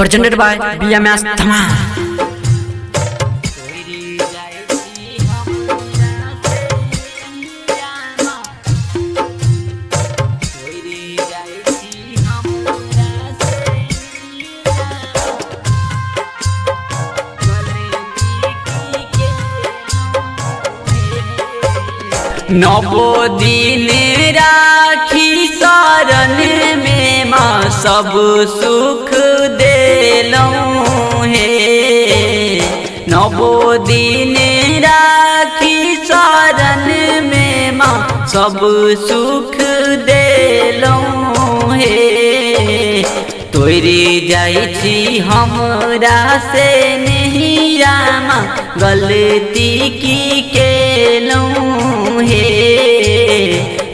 presented by BMS Dhamal. नवो दिन राखी शरण में माँ सब सुख देलौं हे। नवो दिन राखी शरण में माँ सब सुख देलौं हे। तोरी जाइ छी हमरा से नहिया माँ गलती की केलौं हे।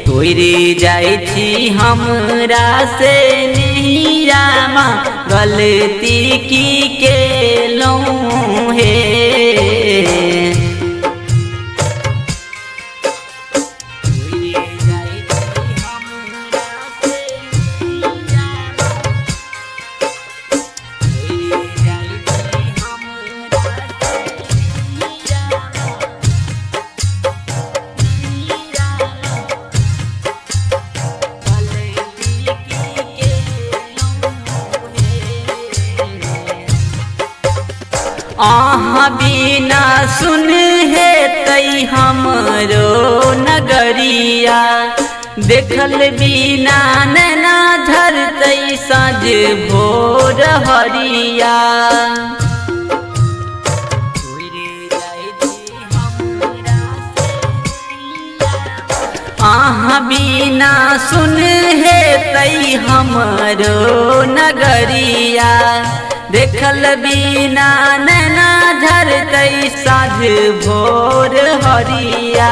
तोरी जाइ छी हमरा से नहिया माँ गलती की केलौं हे। आहाँ बिना सुन हे तई हमरो नगरिया। देखल बिना नैना झरतई साँझ भोर हरिया। आहाँ बिना सुन हे तई हमरो नगरिया। देखल बिना नैना झरतई साँझ भोर हरिया।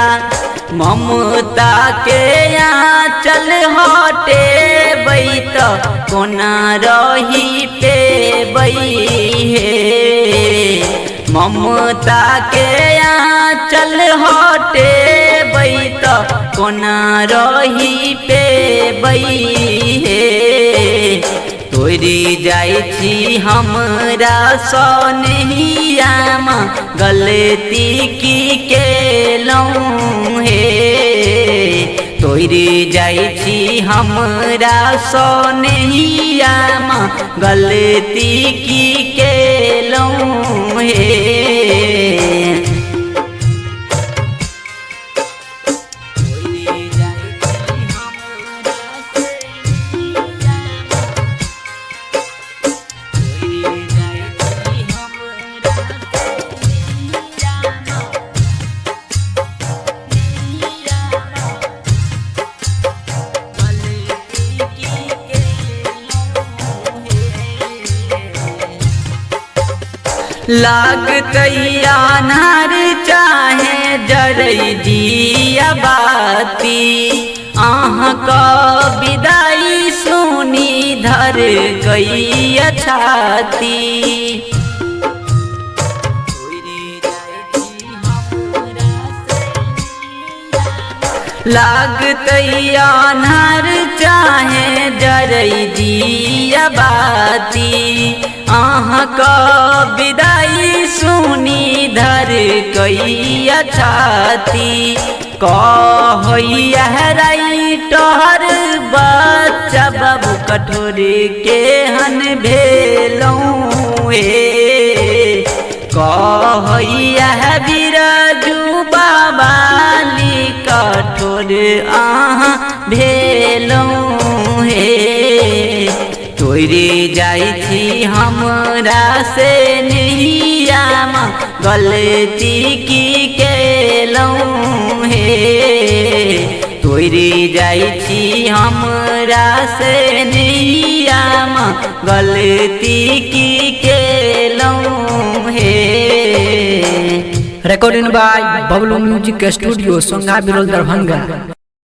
ममता के आँचल हटे बैत कोना रही पे हे। ममता के आँचल हटे बैत कोना रही पे हे। तोरी जाइ छी हमरा सनहिया माँ गलती की केलौं हे। तोरी जाइ छी हमरा सनहिया माँ गलती की केलौं हे। लागतैया नार चाहे जरई दिया बाती। आहाँ का विदाई सुनी धर गई छाती। लागतैया नार चाहे जरई दिया बाती। आहाँ का विदाई सुनी धर गई छाती। कहैया राइटर बच्चा बाबू कठोर के हन भेलौं हे। कहैया बिरजू बाबाली कठोर आहाँ भेलौं हे। तोरी जाइ छी हमरा से नहिया माँ गलती की केलौं हे। तोरी जाइ छी हमरा से नहिया माँ गलती की केलौं हे। Recorded by Bablu Music Studio, Songa Birol, Darbhanga।